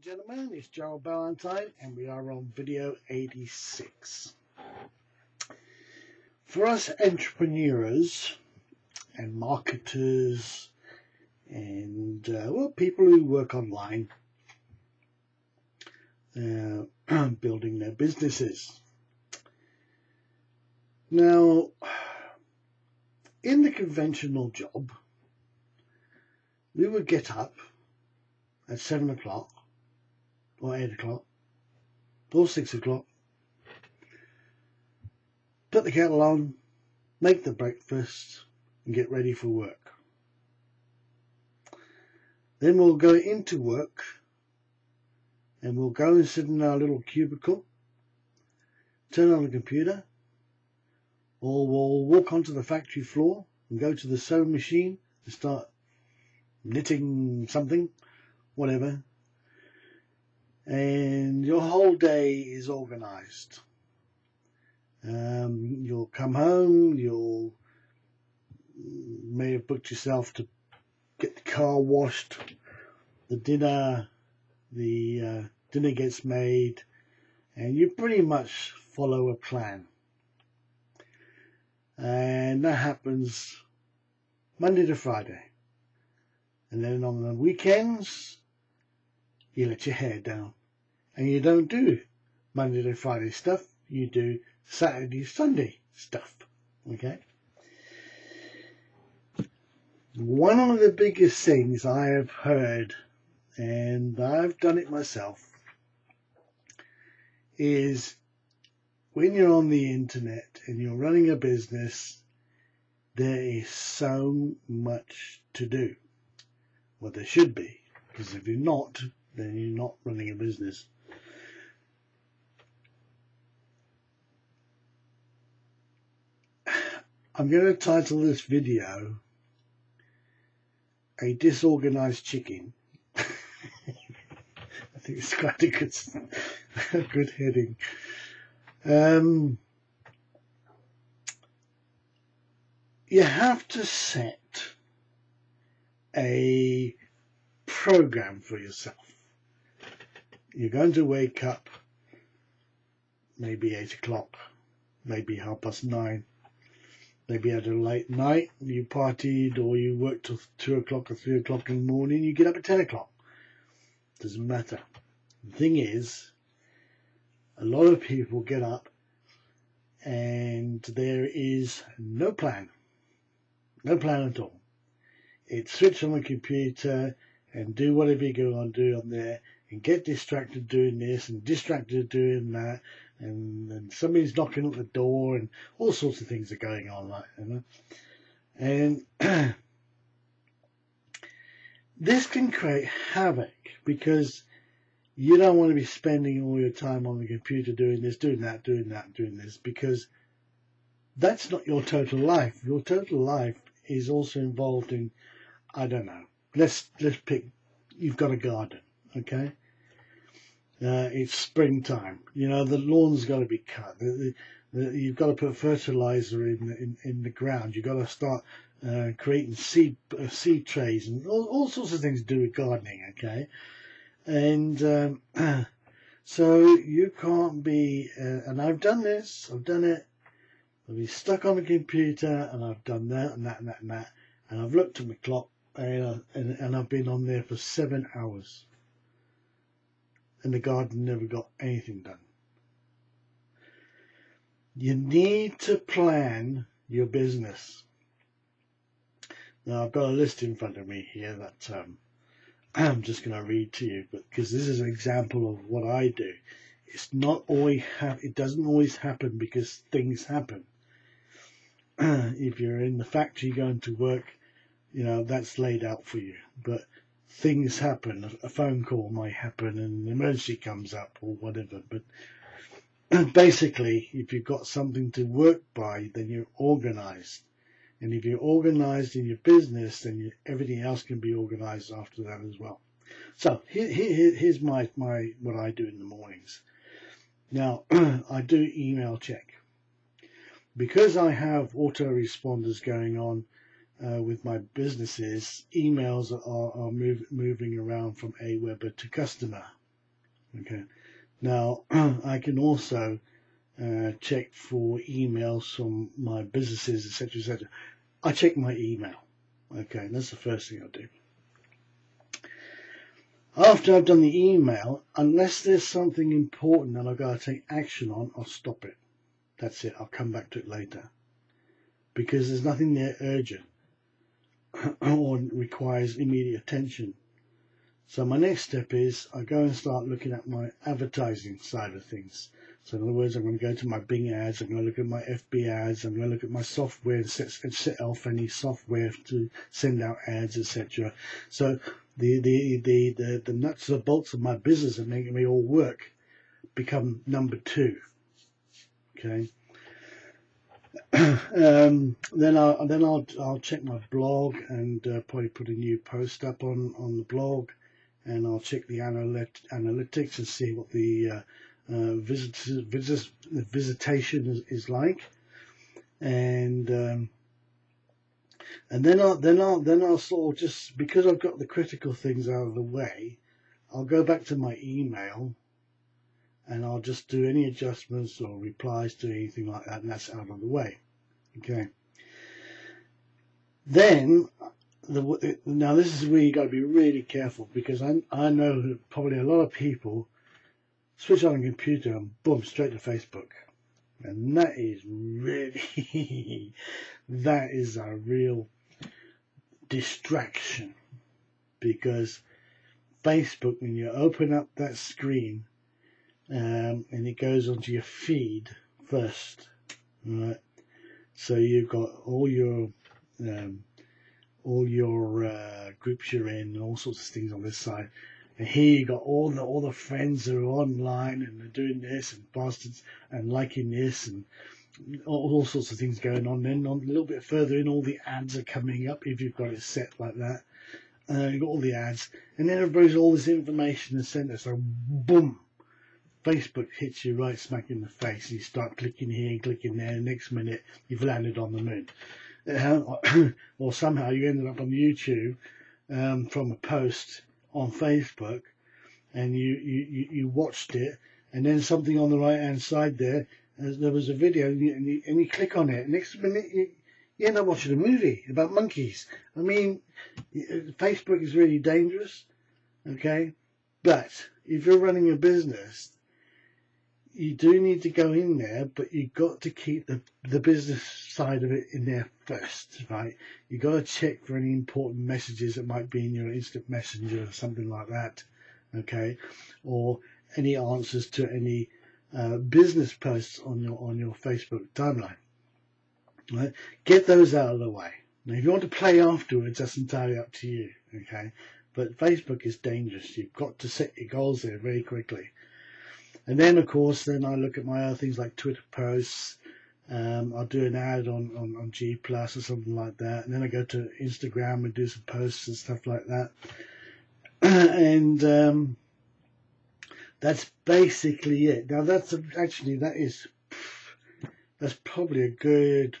gentlemen, it's Gerald Ballantyne and we are on video 86. For us entrepreneurs and marketers and people who work online, building their businesses. Now, in the conventional job, we would get up at 7 o'clock or 8 o'clock or 6 o'clock, put the kettle on, make the breakfast and get ready for work. Then we'll go into work and we'll go and sit in our little cubicle, turn on the computer, or we'll walk onto the factory floor and go to the sewing machine and start knitting something, whatever. And your whole day is organized. You'll come home, you may have booked yourself to get the car washed, the dinner gets made, and you pretty much follow a plan. And that happens Monday to Friday. And then on the weekends, you let your hair down. And you don't do Monday to Friday stuff, you do Saturday, Sunday stuff. Okay? One of the biggest things I have heard, and I've done it myself, is when you're on the internet and you're running a business, there is so much to do. Well, there should be, because if you're not, then you're not running a business. I'm going to title this video "A Disorganized Chicken." I think it's quite a good heading. You have to set a program for yourself. You're going to wake up maybe 8 o'clock, maybe 9:30, maybe at a late night, you partied or you worked till 2 o'clock or 3 o'clock in the morning, you get up at 10 o'clock. Doesn't matter. The thing is, a lot of people get up and there is no plan. No plan at all. It's switch on the computer and do whatever you're going to do on there and get distracted doing this and distracted doing that, and somebody's knocking at the door and all sorts of things are going on, like, you know. And this can create havoc because you don't want to be spending all your time on the computer doing this, doing that, doing this, because that's not your total life. Your total life is also involved in, I don't know, let's pick, you've got a garden, okay? It's springtime, you know, the lawn's got to be cut, you've got to put fertilizer in the ground, you've got to start creating seed trays and all sorts of things to do with gardening, okay? And so you can't be, and I've done this, I've done it, I've been stuck on the computer and I've done that and that and that and that, and I've looked at my clock and I've been on there for 7 hours and the garden never got anything done. You need to plan your business. Now I've got a list in front of me here that I'm just going to read to you, but because this is an example of what I do. It's not always it doesn't always happen because things happen. If you're in the factory going to work, you know, that's laid out for you, but things happen. A phone call might happen and an emergency comes up or whatever, but basically if you've got something to work by, then you're organized. And if you're organized in your business, then everything else can be organized after that as well. So here's my what I do in the mornings. Now I do email check because I have autoresponders going on with my businesses. Emails are moving around from AWeber to customer. Okay. Now I can also check for emails from my businesses, etc., etc. I check my email. Okay, that's the first thing I do. After I've done the email, unless there's something important that I've got to take action on, I'll stop it. That's it. I'll come back to it later. Because there's nothing there urgent or requires immediate attention. So my next step is I go and start looking at my advertising side of things. So in other words, I'm going to go to my Bing ads, I'm going to look at my FB ads, I'm going to look at my software and set off any software to send out ads, etc. So the nuts and bolts of my business and making me all work become number 2. Okay. Then I'll check my blog and probably put a new post up on the blog, and I'll check the analytics and see what the visitation is like, and then I'll sort of, just because I've got the critical things out of the way, I'll go back to my email and I'll just do any adjustments or replies to anything like that, and that's out of the way. Okay. Then now this is where you got to be really careful, because I know that probably a lot of people switch on a computer and boom, straight to Facebook, and that is really that is a real distraction, because Facebook, when you open up that screen and it goes onto your feed first, right? So you've got all your groups you're in and all sorts of things on this side, and here you got all the friends that are online and they're doing this and bastards and liking this and all sorts of things going on. Then on a little bit further in, all the ads are coming up if you've got it set like that. You've got all the ads, and then everybody's all this information and sent us. So boom, Facebook hits you right smack in the face, and you start clicking here and clicking there, and next minute you've landed on the moon. Or somehow you ended up on YouTube from a post on Facebook, and you watched it, and then something on the right hand side there was a video, and you click on it, and next minute you end up watching a movie about monkeys. I mean, Facebook is really dangerous, okay? But if you're running a business, you do need to go in there, but you've got to keep the business side of it in there first, right? You've got to check for any important messages that might be in your instant messenger or something like that, okay? Or any answers to any business posts on your Facebook timeline, right? Get those out of the way. Now, if you want to play afterwards, that's entirely up to you, okay? But Facebook is dangerous. You've got to set your goals there very quickly. And then, of course, then I look at my other things like Twitter posts. I'll do an ad on G Plus or something like that. And then I go to Instagram and do some posts and stuff like that. And that's basically it. Now, that's probably a good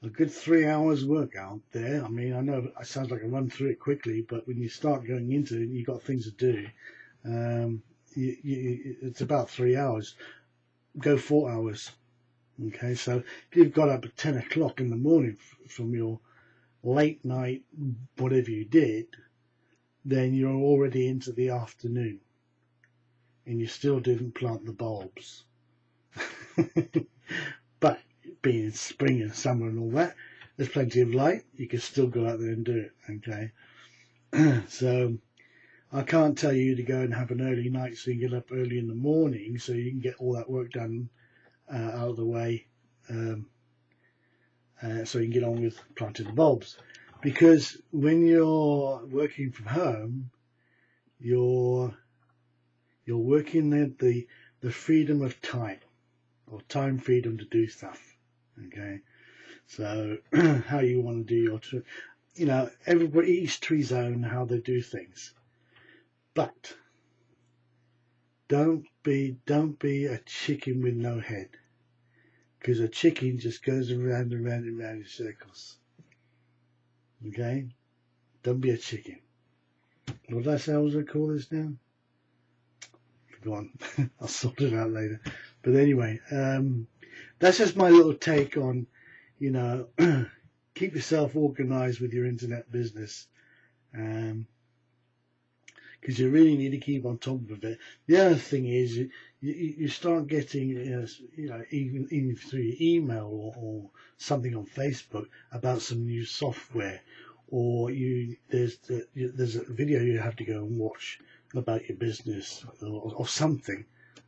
3 hours work out there. I mean, I know it sounds like I run through it quickly, but when you start going into it, you've got things to do. It's about 3 hours. Go 4 hours. Okay, so if you've got up at 10 o'clock in the morning from your late night, whatever you did, then you're already into the afternoon, and you still didn't plant the bulbs. But being spring and summer and all that, there's plenty of light. You can still go out there and do it. Okay, so I can't tell you to go and have an early night so you can get up early in the morning so you can get all that work done out of the way, so you can get on with planting the bulbs. Because when you're working from home, you're working at the freedom of time, or time freedom to do stuff. Okay, so how you want to do your, everybody, each to his own how they do things. But don't be a chicken with no head, because a chicken just goes around and round and round in circles. Okay, don't be a chicken. What did I say I was going to call this now? Go on. I'll sort it out later. But anyway, that's just my little take on, you know, keep yourself organized with your internet business. Because you really need to keep on top of it. The other thing is you start getting, you know, even through your email or something on Facebook about some new software, or there's a video you have to go and watch about your business or something.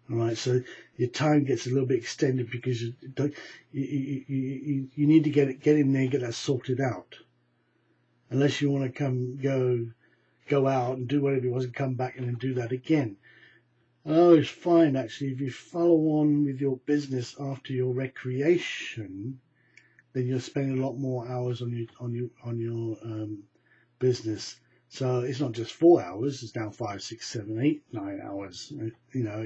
All right, so your time gets a little bit extended because you need to get in there and get that sorted out. Unless you want to go out and do whatever it was and come back and then do that again. I always find actually if you follow on with your business after your recreation, then you'll spend a lot more hours on your business. So it's not just 4 hours; it's now 5, 6, 7, 8, 9 hours. You know,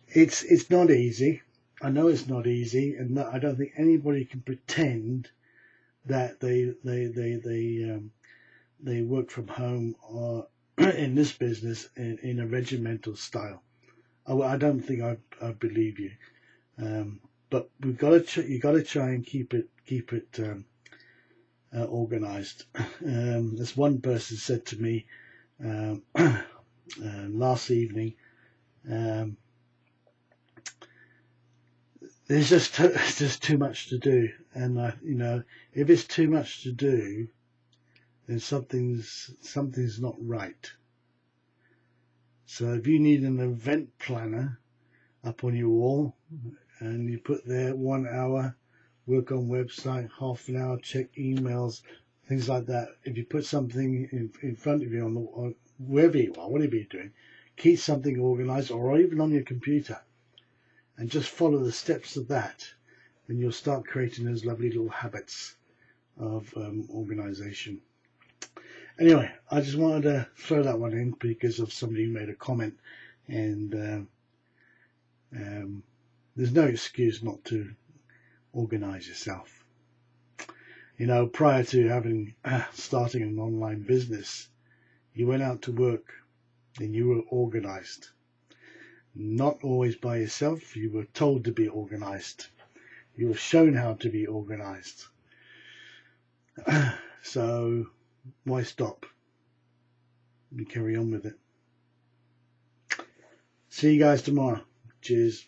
it's not easy. I know it's not easy, and I don't think anybody can pretend that they work from home or in this business in a regimental style. I don't think I believe you. But you got to try and keep it organized. This one person said to me last evening, there's just too much to do, and you know, if it's too much to do, then something's not right. So if you need an event planner up on your wall, and you put there 1 hour work on website, half an hour check emails, things like that. If you put something in front of you on wherever you are, whatever you're doing, keep something organized, or even on your computer, and just follow the steps of that, then you'll start creating those lovely little habits of organization. Anyway, I just wanted to throw that one in because of somebody who made a comment, and there's no excuse not to organize yourself. You know, prior to starting an online business, you went out to work and you were organized. Not always by yourself. You were told to be organized. You were shown how to be organized. So why stop? You carry on with it. See you guys tomorrow. Cheers.